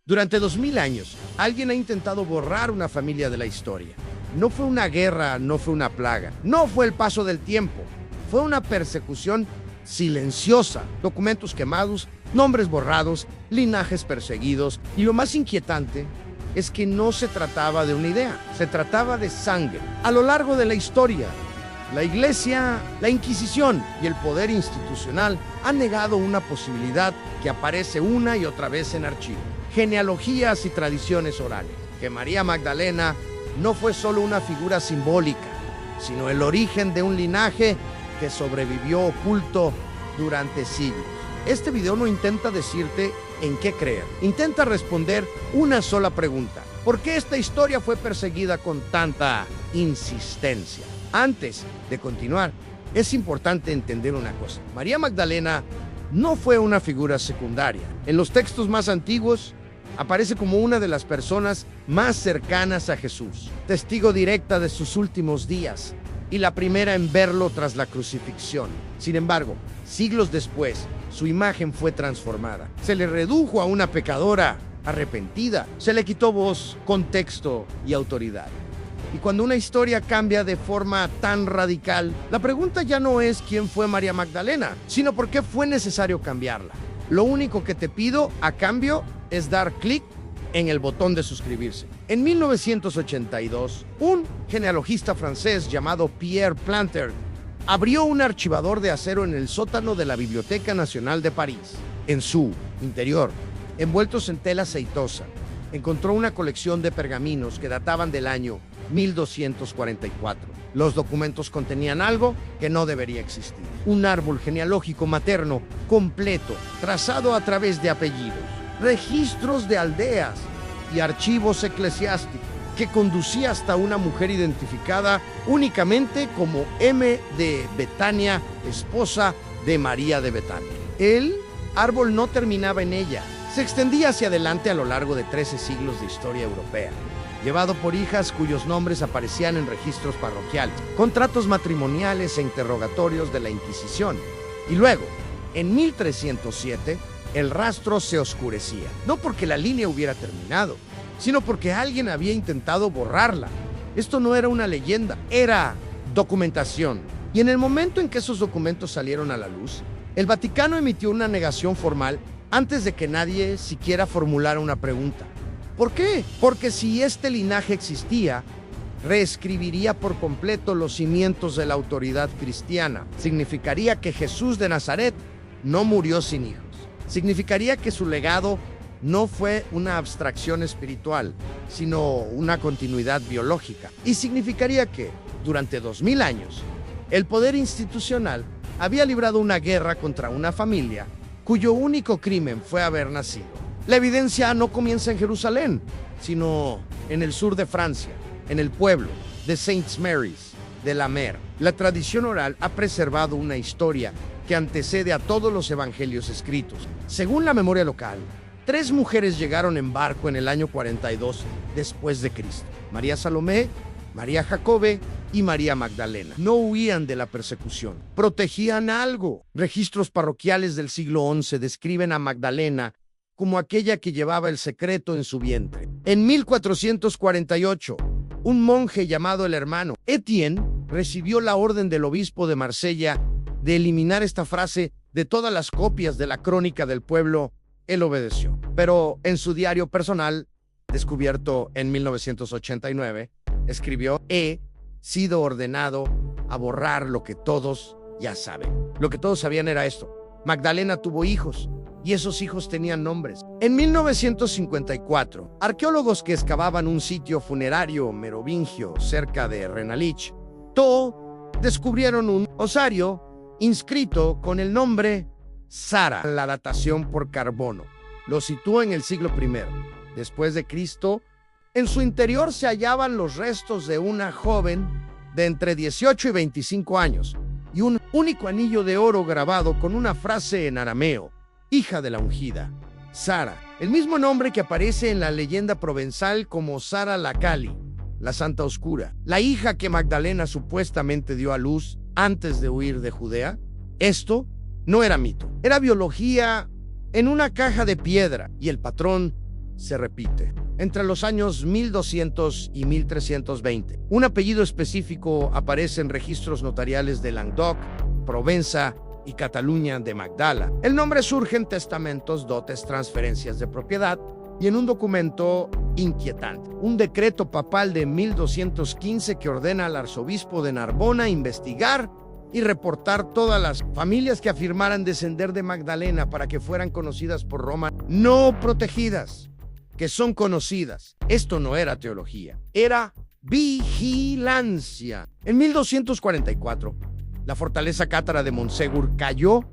Durante 2000 años, alguien ha intentado borrar una familia de la historia. No fue una guerra, no fue una plaga, no fue el paso del tiempo. Fue una persecución silenciosa, documentos quemados, nombres borrados, linajes perseguidos. Y lo más inquietante es que no se trataba de una idea, se trataba de sangre. A lo largo de la historia, la Iglesia, la Inquisición y el poder institucional han negado una posibilidad que aparece una y otra vez en archivo. Genealogías y tradiciones orales, que María Magdalena no fue solo una figura simbólica, sino el origen de un linaje que sobrevivió oculto durante siglos. Este video no intenta decirte en qué creer, intenta responder una sola pregunta: ¿por qué esta historia fue perseguida con tanta insistencia? Antes de continuar, es importante entender una cosa: María Magdalena no fue una figura secundaria. En los textos más antiguos, aparece como una de las personas más cercanas a Jesús, testigo directa de sus últimos días y la primera en verlo tras la crucifixión. Sin embargo, siglos después, su imagen fue transformada. Se le redujo a una pecadora arrepentida, se le quitó voz, contexto y autoridad. Y cuando una historia cambia de forma tan radical, la pregunta ya no es quién fue María Magdalena, sino por qué fue necesario cambiarla. Lo único que te pido a cambio es dar clic en el botón de suscribirse. En 1982, un genealogista francés llamado Pierre Planter abrió un archivador de acero en el sótano de la Biblioteca Nacional de París. En su interior, envueltos en tela aceitosa, encontró una colección de pergaminos que databan del año 1244. Los documentos contenían algo que no debería existir: un árbol genealógico materno completo, trazado a través de apellidos, registros de aldeas y archivos eclesiásticos, que conducía hasta una mujer identificada únicamente como M de Betania, esposa de María de Betania. El árbol no terminaba en ella, se extendía hacia adelante a lo largo de 13 siglos de historia europea, llevado por hijas cuyos nombres aparecían en registros parroquiales, contratos matrimoniales e interrogatorios de la Inquisición. Y luego, en 1307, el rastro se oscurecía, no porque la línea hubiera terminado, sino porque alguien había intentado borrarla. Esto no era una leyenda, era documentación. Y en el momento en que esos documentos salieron a la luz, el Vaticano emitió una negación formal antes de que nadie siquiera formulara una pregunta. ¿Por qué? Porque si este linaje existía, reescribiría por completo los cimientos de la autoridad cristiana. Significaría que Jesús de Nazaret no murió sin hijos. Significaría que su legado no fue una abstracción espiritual, sino una continuidad biológica. Y significaría que, durante 2000 años, el poder institucional había librado una guerra contra una familia cuyo único crimen fue haber nacido. La evidencia no comienza en Jerusalén, sino en el sur de Francia, en el pueblo de Saint Mary's de la Mer. La tradición oral ha preservado una historia que antecede a todos los evangelios escritos. Según la memoria local, 3 mujeres llegaron en barco en el año 42 después de Cristo: María Salomé, María Jacobe y María Magdalena. No huían de la persecución, protegían algo. Registros parroquiales del siglo XI describen a Magdalena como aquella que llevaba el secreto en su vientre. En 1448, un monje llamado el hermano Etienne recibió la orden del obispo de Marsella de eliminar esta frase de todas las copias de la crónica del pueblo. Él obedeció, pero en su diario personal, descubierto en 1989, escribió: he sido ordenado a borrar lo que todos ya saben. Lo que todos sabían era esto: Magdalena tuvo hijos, y esos hijos tenían nombres. En 1954, arqueólogos que excavaban un sitio funerario merovingio cerca de Renalich, descubrieron un osario inscrito con el nombre Sara. La datación por carbono lo situó en el siglo I después de Cristo. En su interior se hallaban los restos de una joven de entre 18 y 25 años y un único anillo de oro grabado con una frase en arameo: hija de la ungida, Sara, el mismo nombre que aparece en la leyenda provenzal como Sara la Cali, la Santa Oscura, la hija que Magdalena supuestamente dio a luz antes de huir de Judea. Esto no era mito, era biología en una caja de piedra, y el patrón se repite. Entre los años 1200 y 1320, un apellido específico aparece en registros notariales de Languedoc, Provenza y Cataluña de Magdala. El nombre surge en testamentos, dotes, transferencias de propiedad y en un documento inquietante, un decreto papal de 1215 que ordena al arzobispo de Narbona investigar y reportar todas las familias que afirmaran descender de Magdalena para que fueran conocidas por Roma, no protegidas, que son conocidas. Esto no era teología, era vigilancia. En 1244, la fortaleza cátara de Monsegur cayó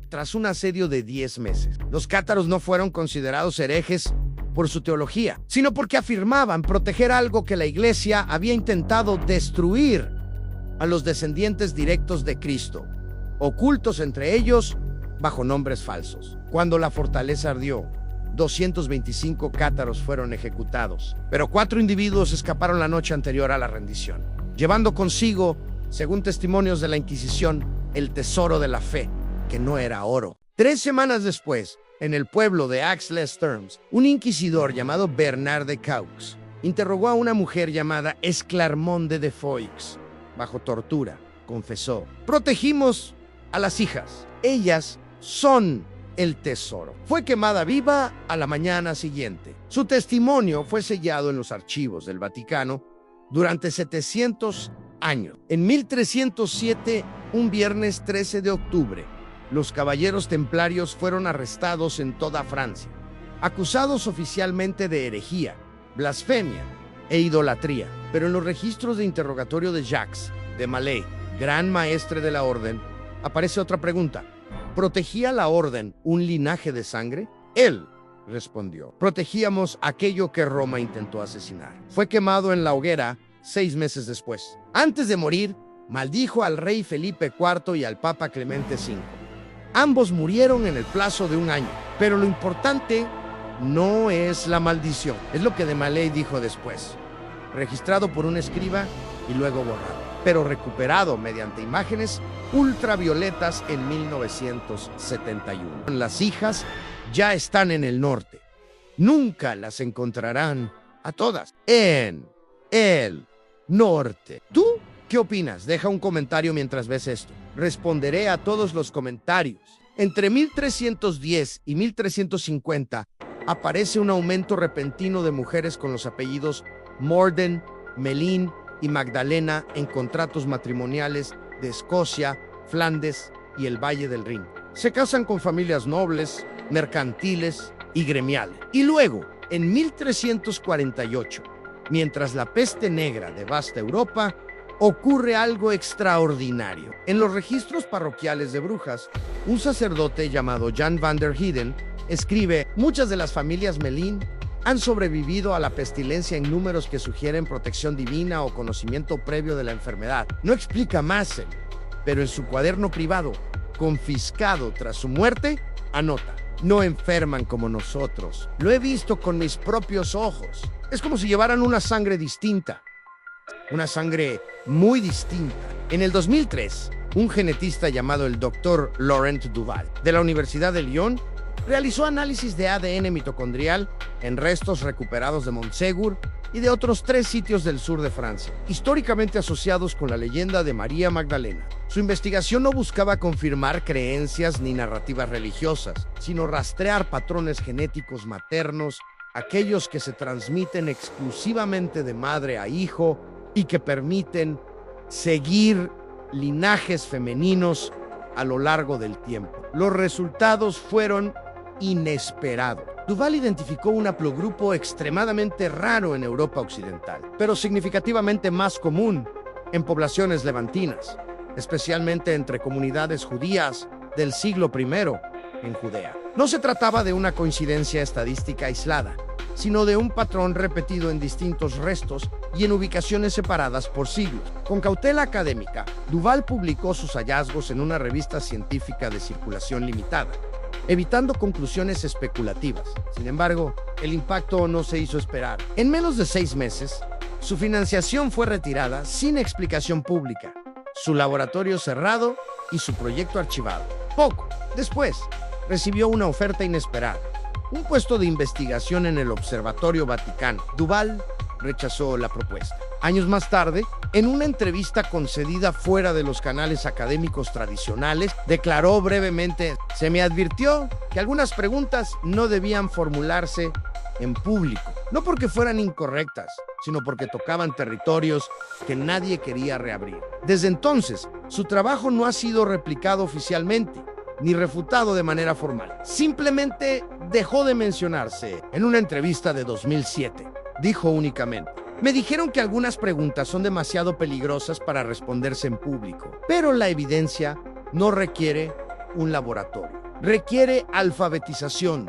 tras un asedio de 10 meses. Los cátaros no fueron considerados herejes por su teología, sino porque afirmaban proteger algo que la Iglesia había intentado destruir: a los descendientes directos de Cristo, ocultos entre ellos bajo nombres falsos. Cuando la fortaleza ardió, 225 cátaros fueron ejecutados, pero 4 individuos escaparon la noche anterior a la rendición, llevando consigo, según testimonios de la Inquisición, el tesoro de la fe, que no era oro. 3 semanas después, en el pueblo de Aix-les-Thermes, un inquisidor llamado Bernard de Caux interrogó a una mujer llamada Esclarmonde de Foix. Bajo tortura, confesó: protegimos a las hijas. Ellas son el tesoro. Fue quemada viva a la mañana siguiente. Su testimonio fue sellado en los archivos del Vaticano durante 700 años. En 1307, un viernes 13 de octubre, los caballeros templarios fueron arrestados en toda Francia, acusados oficialmente de herejía, blasfemia e idolatría. Pero en los registros de interrogatorio de Jacques de Malay, gran maestre de la orden, aparece otra pregunta: ¿protegía la orden un linaje de sangre? Él respondió: protegíamos aquello que Roma intentó asesinar. Fue quemado en la hoguera 6 meses después. Antes de morir, maldijo al rey Felipe IV y al Papa Clemente V. Ambos murieron en el plazo de 1 año. Pero lo importante no es la maldición, es lo que de Malay dijo después, registrado por un escriba y luego borrado, pero recuperado mediante imágenes ultravioletas en 1971. Las hijas ya están en el norte. Nunca las encontrarán a todas en el norte. ¿Tú qué opinas? Deja un comentario mientras ves esto. Responderé a todos los comentarios. Entre 1310 y 1350 aparece un aumento repentino de mujeres con los apellidos Morden, Melin y Magdalena en contratos matrimoniales de Escocia, Flandes y el Valle del Rin. Se casan con familias nobles, mercantiles y gremiales. Y luego, en 1348, mientras la peste negra devasta Europa, ocurre algo extraordinario. En los registros parroquiales de brujas, un sacerdote llamado Jan van der Heyden escribe: muchas de las familias Melin han sobrevivido a la pestilencia en números que sugieren protección divina o conocimiento previo de la enfermedad. No explica más, pero en su cuaderno privado, confiscado tras su muerte, anota: no enferman como nosotros. Lo he visto con mis propios ojos. Es como si llevaran una sangre distinta. Una sangre muy distinta. En el 2003, un genetista llamado el Dr. Laurent Duval, de la Universidad de Lyon, realizó análisis de ADN mitocondrial en restos recuperados de Montségur y de otros 3 sitios del sur de Francia, históricamente asociados con la leyenda de María Magdalena. Su investigación no buscaba confirmar creencias ni narrativas religiosas, sino rastrear patrones genéticos maternos, aquellos que se transmiten exclusivamente de madre a hijo y que permiten seguir linajes femeninos a lo largo del tiempo. Los resultados fueron inesperados. Duval identificó un haplogrupo extremadamente raro en Europa Occidental, pero significativamente más común en poblaciones levantinas, especialmente entre comunidades judías del siglo I en Judea. No se trataba de una coincidencia estadística aislada, sino de un patrón repetido en distintos restos y en ubicaciones separadas por siglos. Con cautela académica, Duval publicó sus hallazgos en una revista científica de circulación limitada, evitando conclusiones especulativas. Sin embargo, el impacto no se hizo esperar. En menos de 6 meses, su financiación fue retirada sin explicación pública, su laboratorio cerrado y su proyecto archivado. Poco después, recibió una oferta inesperada: un puesto de investigación en el Observatorio Vaticano. Duval rechazó la propuesta. Años más tarde, en una entrevista concedida fuera de los canales académicos tradicionales, declaró brevemente: "Se me advirtió que algunas preguntas no debían formularse en público, no porque fueran incorrectas, sino porque tocaban territorios que nadie quería reabrir". Desde entonces, su trabajo no ha sido replicado oficialmente, ni refutado de manera formal. Simplemente dejó de mencionarse. En una entrevista de 2007, dijo únicamente: "Me dijeron que algunas preguntas son demasiado peligrosas para responderse en público, pero la evidencia no requiere un laboratorio, requiere alfabetización".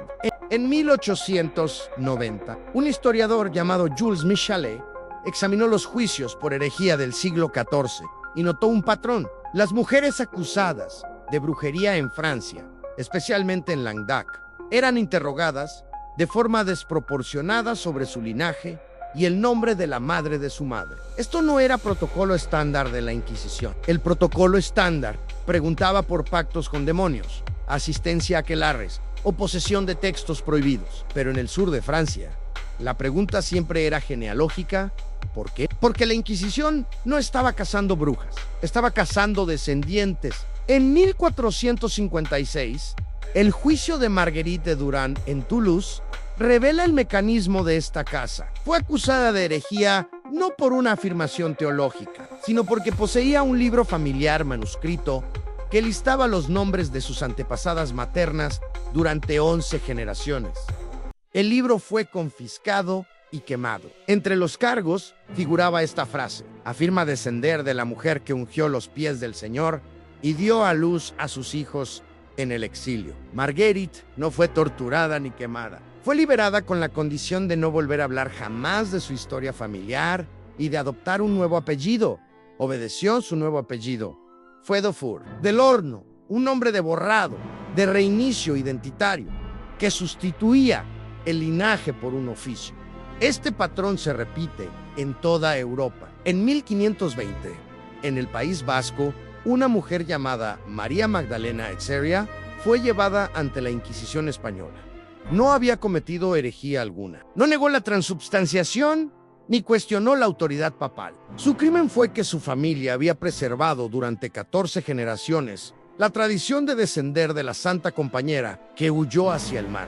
En 1890, un historiador llamado Jules Michelet examinó los juicios por herejía del siglo XIV y notó un patrón. Las mujeres acusadas de brujería en Francia, especialmente en Languedoc, eran interrogadas de forma desproporcionada sobre su linaje y el nombre de la madre de su madre. Esto no era protocolo estándar de la Inquisición. El protocolo estándar preguntaba por pactos con demonios, asistencia a aquelarres o posesión de textos prohibidos. Pero en el sur de Francia, la pregunta siempre era genealógica. ¿Por qué? Porque la Inquisición no estaba cazando brujas, estaba cazando descendientes. En 1456, el juicio de Marguerite de Durán en Toulouse revela el mecanismo de esta caza. Fue acusada de herejía no por una afirmación teológica, sino porque poseía un libro familiar manuscrito que listaba los nombres de sus antepasadas maternas durante 11 generaciones. El libro fue confiscado y quemado. Entre los cargos figuraba esta frase: "Afirma descender de la mujer que ungió los pies del Señor y dio a luz a sus hijos en el exilio". Marguerite no fue torturada ni quemada. Fue liberada con la condición de no volver a hablar jamás de su historia familiar y de adoptar un nuevo apellido. Obedeció su nuevo apellido. Fue Dufour, del Horno, un nombre de borrado, de reinicio identitario, que sustituía el linaje por un oficio. Este patrón se repite en toda Europa. En 1520, en el País Vasco, una mujer llamada María Magdalena Etxeria fue llevada ante la Inquisición española. No había cometido herejía alguna. No negó la transubstanciación ni cuestionó la autoridad papal. Su crimen fue que su familia había preservado durante 14 generaciones la tradición de descender de la Santa Compañera que huyó hacia el mar.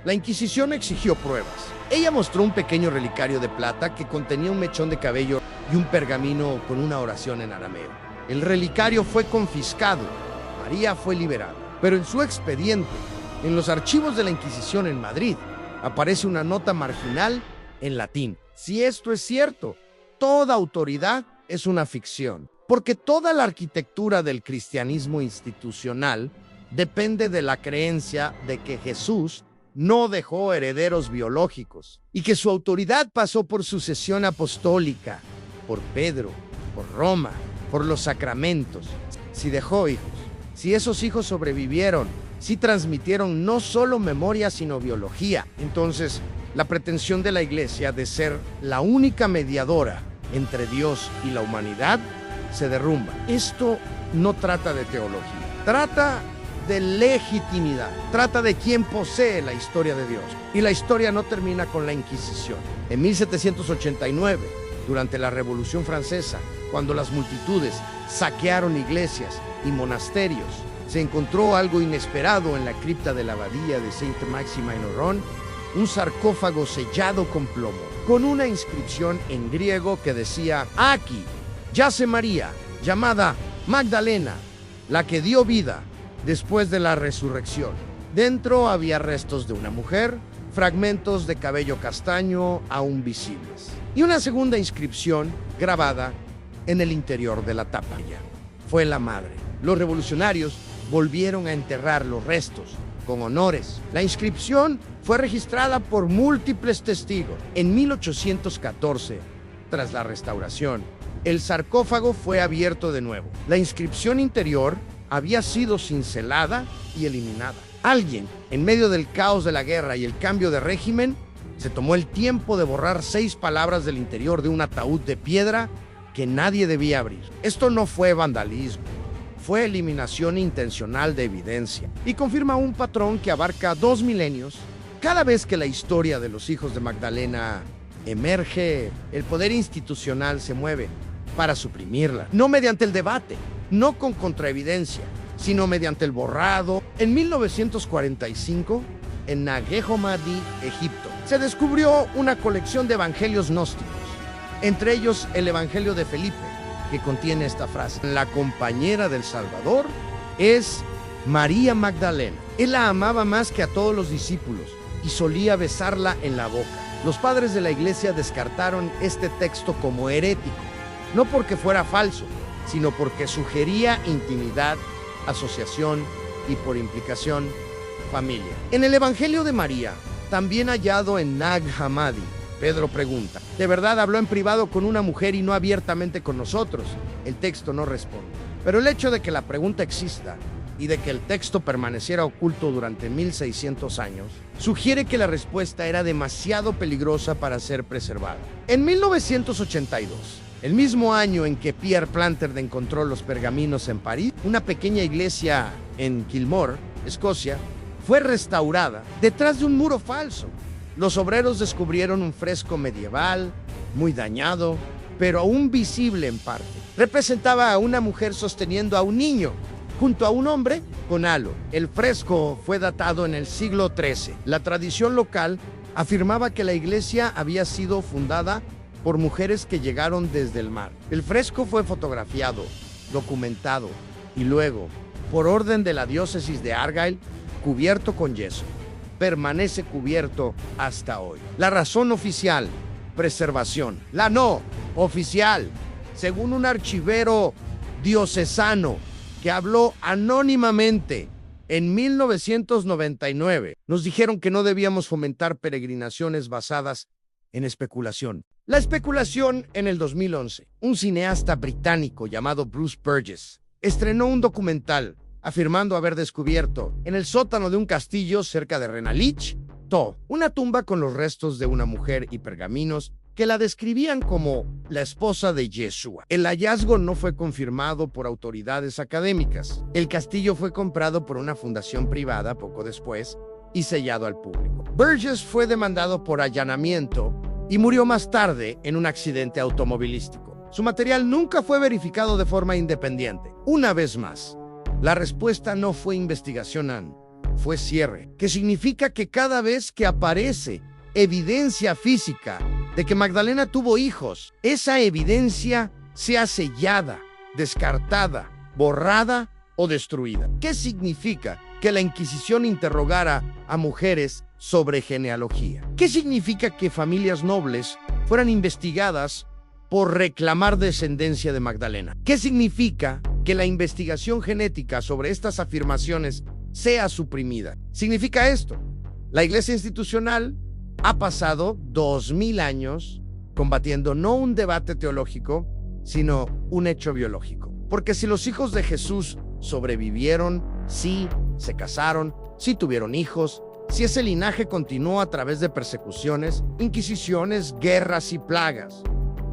La Inquisición exigió pruebas. Ella mostró un pequeño relicario de plata que contenía un mechón de cabello y un pergamino con una oración en arameo. El relicario fue confiscado. María fue liberada. Pero en su expediente, en los archivos de la Inquisición en Madrid, aparece una nota marginal en latín. Si esto es cierto, toda autoridad es una ficción, porque toda la arquitectura del cristianismo institucional depende de la creencia de que Jesús no dejó herederos biológicos y que su autoridad pasó por sucesión apostólica, por Pedro, por Roma, por los sacramentos. Si dejó hijos, si esos hijos sobrevivieron, si transmitieron no solo memoria sino biología, entonces la pretensión de la Iglesia de ser la única mediadora entre Dios y la humanidad se derrumba. Esto no trata de teología, trata de legitimidad, trata de quién posee la historia de Dios. Y la historia no termina con la Inquisición. En 1789, durante la Revolución Francesa, cuando las multitudes saquearon iglesias y monasterios, se encontró algo inesperado en la cripta de la abadía de Sainte-Maximin-Auron, un sarcófago sellado con plomo, con una inscripción en griego que decía: "Aquí yace María, llamada Magdalena, la que dio vida después de la resurrección". Dentro había restos de una mujer, fragmentos de cabello castaño aún visibles, y una segunda inscripción grabada en el interior de la tapa. Fue la madre. Los revolucionarios volvieron a enterrar los restos con honores. La inscripción fue registrada por múltiples testigos. En 1814, tras la restauración, el sarcófago fue abierto de nuevo. La inscripción interior había sido cincelada y eliminada. Alguien, en medio del caos de la guerra y el cambio de régimen, se tomó el tiempo de borrar 6 palabras del interior de un ataúd de piedra que nadie debía abrir. Esto no fue vandalismo, fue eliminación intencional de evidencia y confirma un patrón que abarca 2 milenios Cada vez que la historia de los hijos de Magdalena emerge, el poder institucional se mueve para suprimirla, no mediante el debate, no con contraevidencia, sino mediante el borrado. En 1945, en Nag Hammadi, Egipto, se descubrió una colección de evangelios gnósticos, entre ellos el Evangelio de Felipe, que contiene esta frase: la compañera del Salvador es María Magdalena. Él la amaba más que a todos los discípulos y solía besarla en la boca. Los padres de la iglesia descartaron este texto como herético, no porque fuera falso, sino porque sugería intimidad, asociación y, por implicación, familia. En el Evangelio de María, también hallado en Nag Hammadi, Pedro pregunta: ¿de verdad habló en privado con una mujer y no abiertamente con nosotros? El texto no responde. Pero el hecho de que la pregunta exista y de que el texto permaneciera oculto durante 1600 años, sugiere que la respuesta era demasiado peligrosa para ser preservada. En 1982, el mismo año en que Pierre Plantard encontró los pergaminos en París, una pequeña iglesia en Kilmore, Escocia, fue restaurada detrás de un muro falso. Los obreros descubrieron un fresco medieval, muy dañado, pero aún visible en parte. Representaba a una mujer sosteniendo a un niño junto a un hombre con halo. El fresco fue datado en el siglo XIII. La tradición local afirmaba que la iglesia había sido fundada por mujeres que llegaron desde el mar. El fresco fue fotografiado, documentado y luego, por orden de la diócesis de Argyll, cubierto con yeso. Permanece cubierto hasta hoy. La razón oficial: preservación. La no oficial, según un archivero diocesano que habló anónimamente en 1999, nos dijeron que no debíamos fomentar peregrinaciones basadas en especulación. La especulación. En el 2011, un cineasta británico llamado Bruce Burgess estrenó un documental afirmando haber descubierto en el sótano de un castillo cerca de Renalich, una tumba con los restos de una mujer y pergaminos que la describían como la esposa de Yeshua. El hallazgo no fue confirmado por autoridades académicas. El castillo fue comprado por una fundación privada poco después y sellado al público. Burgess fue demandado por allanamiento y murió más tarde en un accidente automovilístico. Su material nunca fue verificado de forma independiente. Una vez más, la respuesta no fue investigación, fue cierre, que significa que cada vez que aparece evidencia física de que Magdalena tuvo hijos, esa evidencia sea sellada, descartada, borrada o destruida. ¿Qué significa que la Inquisición interrogara a mujeres sobre genealogía? ¿Qué significa que familias nobles fueran investigadas por reclamar descendencia de Magdalena? ¿Qué significa que la investigación genética sobre estas afirmaciones sea suprimida? Significa esto: la Iglesia institucional ha pasado 2000 años combatiendo no un debate teológico, sino un hecho biológico. Porque si los hijos de Jesús sobrevivieron, sí, se casaron, sí tuvieron hijos, si ese linaje continuó a través de persecuciones, inquisiciones, guerras y plagas,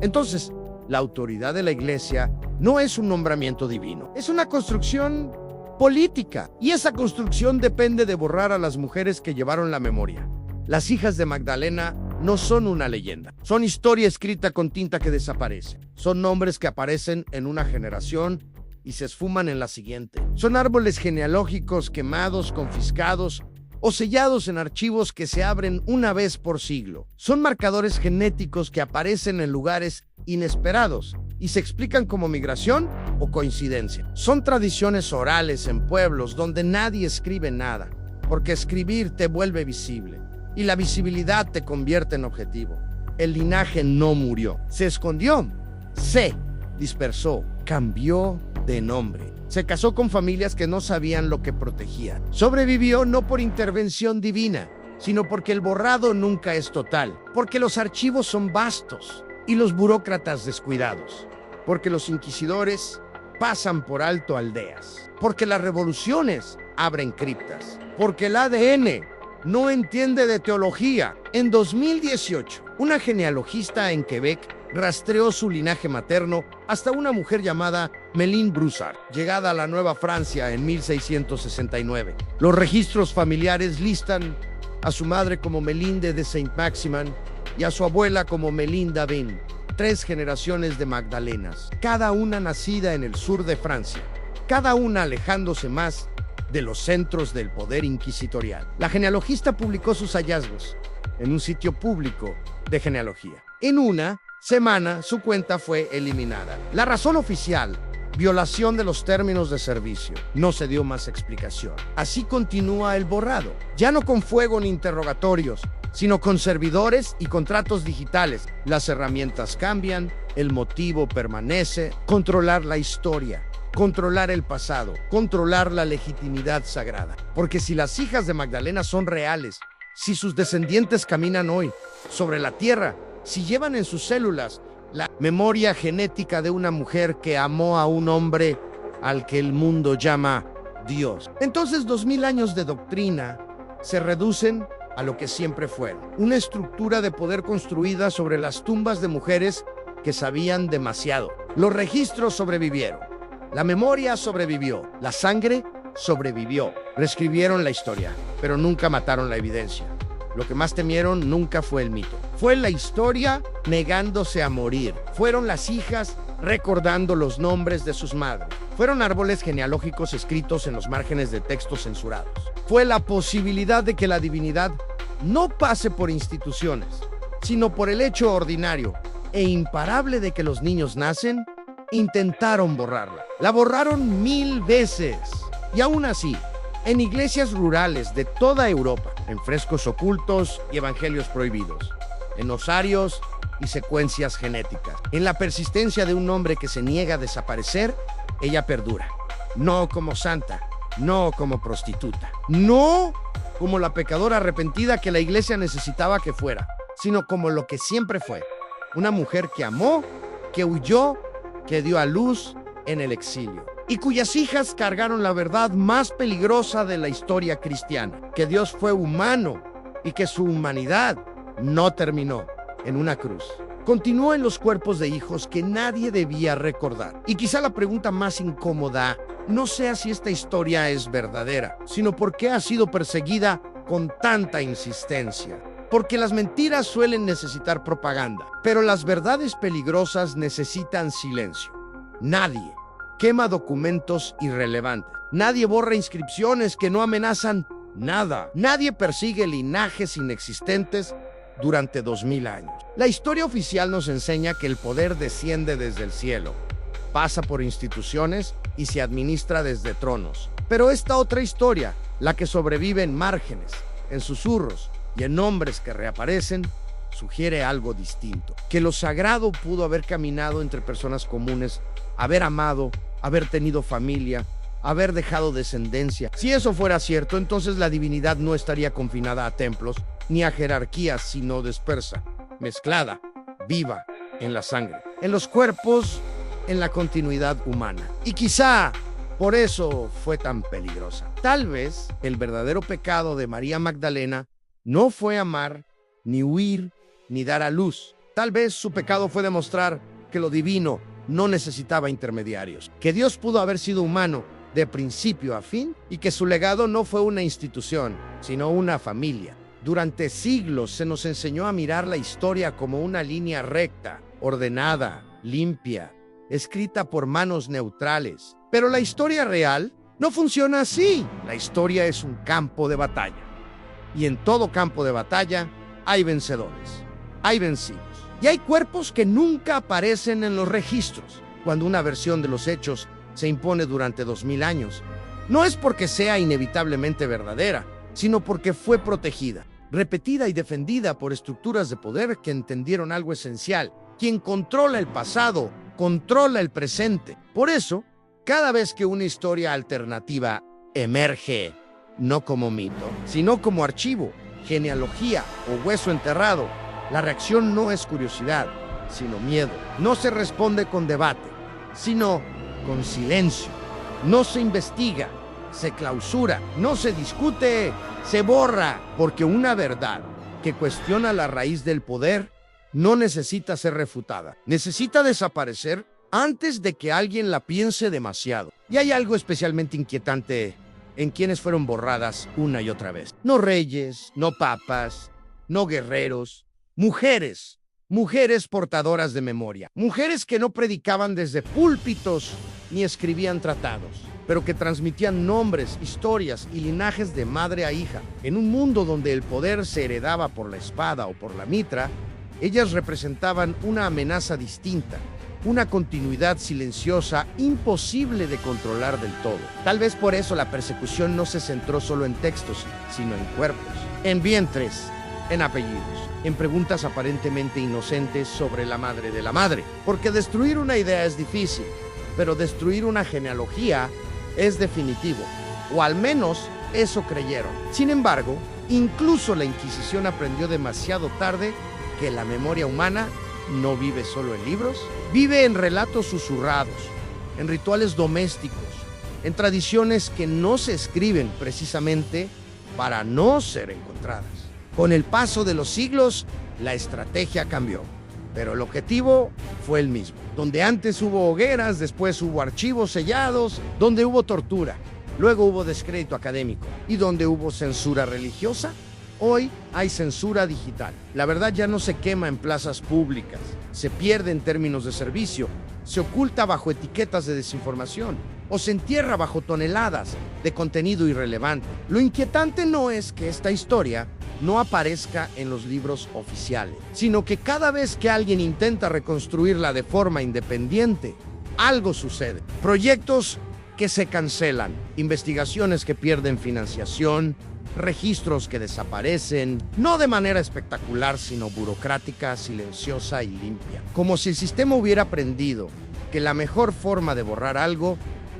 entonces la autoridad de la Iglesia no es un nombramiento divino, es una construcción política. Y esa construcción depende de borrar a las mujeres que llevaron la memoria. Las hijas de Magdalena no son una leyenda, son historia escrita con tinta que desaparece. Son nombres que aparecen en una generación y se esfuman en la siguiente. Son árboles genealógicos quemados, confiscados o sellados en archivos que se abren una vez por siglo. Son marcadores genéticos que aparecen en lugares inesperados y se explican como migración o coincidencia. Son tradiciones orales en pueblos donde nadie escribe nada, porque escribir te vuelve visible y la visibilidad te convierte en objetivo. El linaje no murió, se escondió, se dispersó, cambió de nombre. Se casó con familias que no sabían lo que protegían. Sobrevivió no por intervención divina, sino porque el borrado nunca es total, porque los archivos son vastos y los burócratas descuidados, porque los inquisidores pasan por alto aldeas, porque las revoluciones abren criptas, porque el ADN no entiende de teología. En 2018, una genealogista en Quebec rastreó su linaje materno hasta una mujer llamada Méline Broussard, llegada a la Nueva Francia en 1669. Los registros familiares listan a su madre como Melinde de Saint-Maximin y a su abuela como Melinda Bean, 3 generaciones de Magdalenas, cada una nacida en el sur de Francia, cada una alejándose más de los centros del poder inquisitorial. La genealogista publicó sus hallazgos en un sitio público de genealogía. En una semana, su cuenta fue eliminada. La razón oficial: violación de los términos de servicio. No se dio más explicación. Así continúa el borrado, ya no con fuego ni interrogatorios, sino con servidores y contratos digitales. Las herramientas cambian, el motivo permanece: controlar la historia, controlar el pasado, controlar la legitimidad sagrada. Porque si las hijas de Magdalena son reales, si sus descendientes caminan hoy sobre la tierra, si llevan en sus células la memoria genética de una mujer que amó a un hombre al que el mundo llama Dios, entonces 2000 años de doctrina se reducen a lo que siempre fueron: una estructura de poder construida sobre las tumbas de mujeres que sabían demasiado. Los registros sobrevivieron, la memoria sobrevivió, la sangre sobrevivió. Reescribieron la historia, pero nunca mataron la evidencia. Lo que más temieron nunca fue el mito, fue la historia negándose a morir. Fueron las hijas recordando los nombres de sus madres. Fueron árboles genealógicos escritos en los márgenes de textos censurados. Fue la posibilidad de que la divinidad no pase por instituciones, sino por el hecho ordinario e imparable de que los niños nacen. Intentaron borrarla. La borraron 1000 veces. Y aún así, en iglesias rurales de toda Europa, en frescos ocultos y evangelios prohibidos, en osarios y secuencias genéticas, en la persistencia de un hombre que se niega a desaparecer, ella perdura. No como santa, no como prostituta, no como la pecadora arrepentida que la iglesia necesitaba que fuera, sino como lo que siempre fue: una mujer que amó, que huyó, que dio a luz en el exilio, y cuyas hijas cargaron la verdad más peligrosa de la historia cristiana: que Dios fue humano y que su humanidad no terminó en una cruz. Continuó en los cuerpos de hijos que nadie debía recordar. Y quizá la pregunta más incómoda no sea si esta historia es verdadera, sino por qué ha sido perseguida con tanta insistencia. Porque las mentiras suelen necesitar propaganda, pero las verdades peligrosas necesitan silencio. Nadie quema documentos irrelevantes. Nadie borra inscripciones que no amenazan nada. Nadie persigue linajes inexistentes durante 2000 años. La historia oficial nos enseña que el poder desciende desde el cielo, pasa por instituciones y se administra desde tronos. Pero esta otra historia, la que sobrevive en márgenes, en susurros y en nombres que reaparecen, sugiere algo distinto: que lo sagrado pudo haber caminado entre personas comunes, haber amado, haber tenido familia, haber dejado descendencia. Si eso fuera cierto, entonces la divinidad no estaría confinada a templos ni a jerarquías, sino dispersa, mezclada, viva, en la sangre, en los cuerpos, en la continuidad humana. Y quizá por eso fue tan peligrosa. Tal vez el verdadero pecado de María Magdalena no fue amar, ni huir, ni dar a luz. Tal vez su pecado fue demostrar que lo divino no necesitaba intermediarios, que Dios pudo haber sido humano de principio a fin y que su legado no fue una institución, sino una familia. Durante siglos se nos enseñó a mirar la historia como una línea recta, ordenada, limpia, escrita por manos neutrales. Pero la historia real no funciona así. La historia es un campo de batalla. Y en todo campo de batalla hay vencedores, hay vencidos. Y hay cuerpos que nunca aparecen en los registros. Cuando una versión de los hechos se impone durante 2000 años, no es porque sea inevitablemente verdadera, sino porque fue protegida, repetida y defendida por estructuras de poder que entendieron algo esencial: quien controla el pasado, controla el presente. Por eso, cada vez que una historia alternativa emerge, no como mito, sino como archivo, genealogía o hueso enterrado, la reacción no es curiosidad, sino miedo. No se responde con debate, sino con silencio. No se investiga, se clausura. No se discute, se borra. Porque una verdad que cuestiona la raíz del poder no necesita ser refutada. Necesita desaparecer antes de que alguien la piense demasiado. Y hay algo especialmente inquietante en quienes fueron borradas una y otra vez. No reyes, no papas, no guerreros, mujeres. Mujeres portadoras de memoria. Mujeres que no predicaban desde púlpitos ni escribían tratados, pero que transmitían nombres, historias y linajes de madre a hija. En un mundo donde el poder se heredaba por la espada o por la mitra, ellas representaban una amenaza distinta, una continuidad silenciosa imposible de controlar del todo. Tal vez por eso la persecución no se centró solo en textos, sino en cuerpos, en vientres, en apellidos, en preguntas aparentemente inocentes sobre la madre de la madre. Porque destruir una idea es difícil, pero destruir una genealogía es definitivo, o al menos eso creyeron. Sin embargo, incluso la Inquisición aprendió demasiado tarde que la memoria humana no vive solo en libros, vive en relatos susurrados, en rituales domésticos, en tradiciones que no se escriben precisamente para no ser encontradas. Con el paso de los siglos, la estrategia cambió, pero el objetivo fue el mismo. Donde antes hubo hogueras, después hubo archivos sellados, donde hubo tortura, luego hubo descrédito académico, y donde hubo censura religiosa, hoy hay censura digital. La verdad ya no se quema en plazas públicas, se pierde en términos de servicio, se oculta bajo etiquetas de desinformación o se entierra bajo toneladas de contenido irrelevante. Lo inquietante no es que esta historia no aparezca en los libros oficiales, sino que cada vez que alguien intenta reconstruirla de forma independiente, algo sucede. Proyectos que se cancelan, investigaciones que pierden financiación, registros que desaparecen, no de manera espectacular, sino burocrática, silenciosa y limpia. Como si el sistema hubiera aprendido que la mejor forma de borrar algo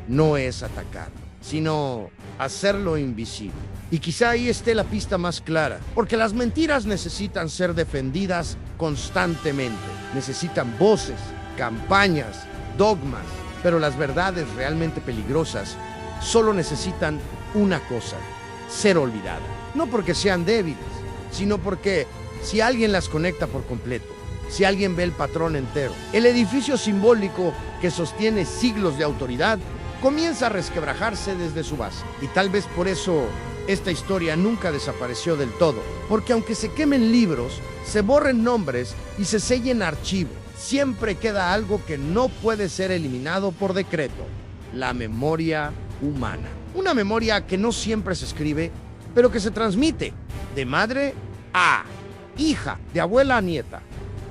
no es atacar, sino hacerlo invisible. Y quizá ahí esté la pista más clara, porque las mentiras necesitan ser defendidas constantemente. Necesitan voces, campañas, dogmas, pero las verdades realmente peligrosas solo necesitan una cosa: ser olvidada. No porque sean débiles, sino porque si alguien las conecta por completo, si alguien ve el patrón entero, el edificio simbólico que sostiene siglos de autoridad comienza a resquebrajarse desde su base. Y tal vez por eso esta historia nunca desapareció del todo, porque aunque se quemen libros, se borren nombres y se sellen archivos, siempre queda algo que no puede ser eliminado por decreto: la memoria humana. Una memoria que no siempre se escribe, pero que se transmite de madre a hija, de abuela a nieta,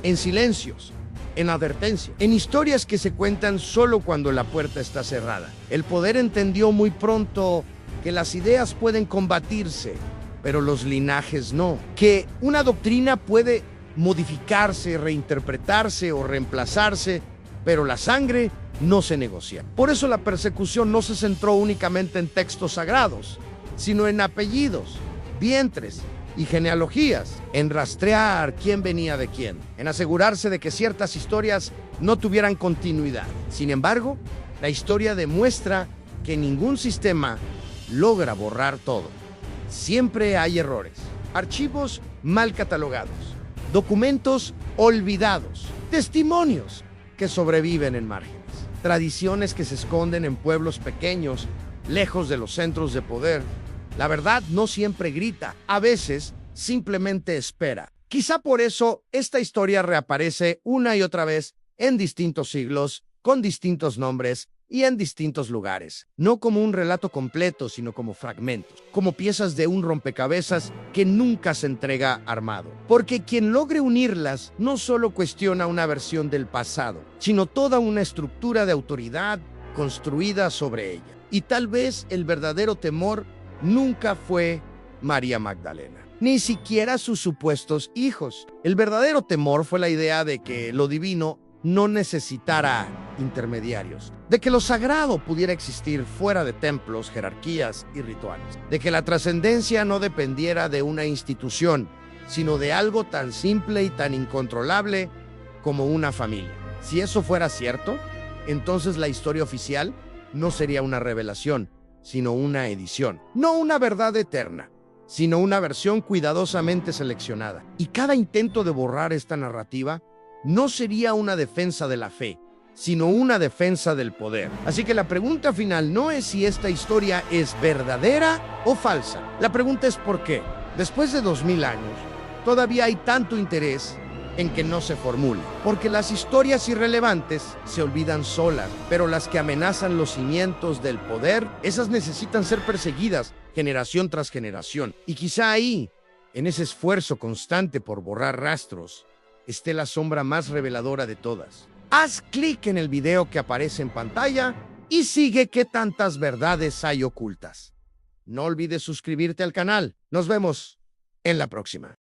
en silencios, en advertencia, en historias que se cuentan solo cuando la puerta está cerrada. El poder entendió muy pronto que las ideas pueden combatirse, pero los linajes no. Que una doctrina puede modificarse, reinterpretarse o reemplazarse, pero la sangre no se negocia. Por eso la persecución no se centró únicamente en textos sagrados, sino en apellidos, vientres y genealogías, en rastrear quién venía de quién, en asegurarse de que ciertas historias no tuvieran continuidad. Sin embargo, la historia demuestra que ningún sistema logra borrar todo. Siempre hay errores, archivos mal catalogados, documentos olvidados, testimonios que sobreviven en márgenes, tradiciones que se esconden en pueblos pequeños, lejos de los centros de poder. La verdad no siempre grita, a veces simplemente espera. Quizá por eso esta historia reaparece una y otra vez en distintos siglos, con distintos nombres y en distintos lugares. No como un relato completo, sino como fragmentos, como piezas de un rompecabezas que nunca se entrega armado. Porque quien logre unirlas no solo cuestiona una versión del pasado, sino toda una estructura de autoridad construida sobre ella. Y tal vez el verdadero temor nunca fue María Magdalena, ni siquiera sus supuestos hijos. El verdadero temor fue la idea de que lo divino no necesitara intermediarios, de que lo sagrado pudiera existir fuera de templos, jerarquías y rituales, de que la trascendencia no dependiera de una institución, sino de algo tan simple y tan incontrolable como una familia. Si eso fuera cierto, entonces la historia oficial no sería una revelación, sino una edición. No una verdad eterna, sino una versión cuidadosamente seleccionada. Y cada intento de borrar esta narrativa no sería una defensa de la fe, sino una defensa del poder. Así que la pregunta final no es si esta historia es verdadera o falsa. La pregunta es ¿por qué? Después de 2000 años, todavía hay tanto interés en que no se formule. Porque las historias irrelevantes se olvidan solas, pero las que amenazan los cimientos del poder, esas necesitan ser perseguidas generación tras generación. Y quizá ahí, en ese esfuerzo constante por borrar rastros, esté la sombra más reveladora de todas. Haz clic en el video que aparece en pantalla y sigue qué tantas verdades hay ocultas. No olvides suscribirte al canal. Nos vemos en la próxima.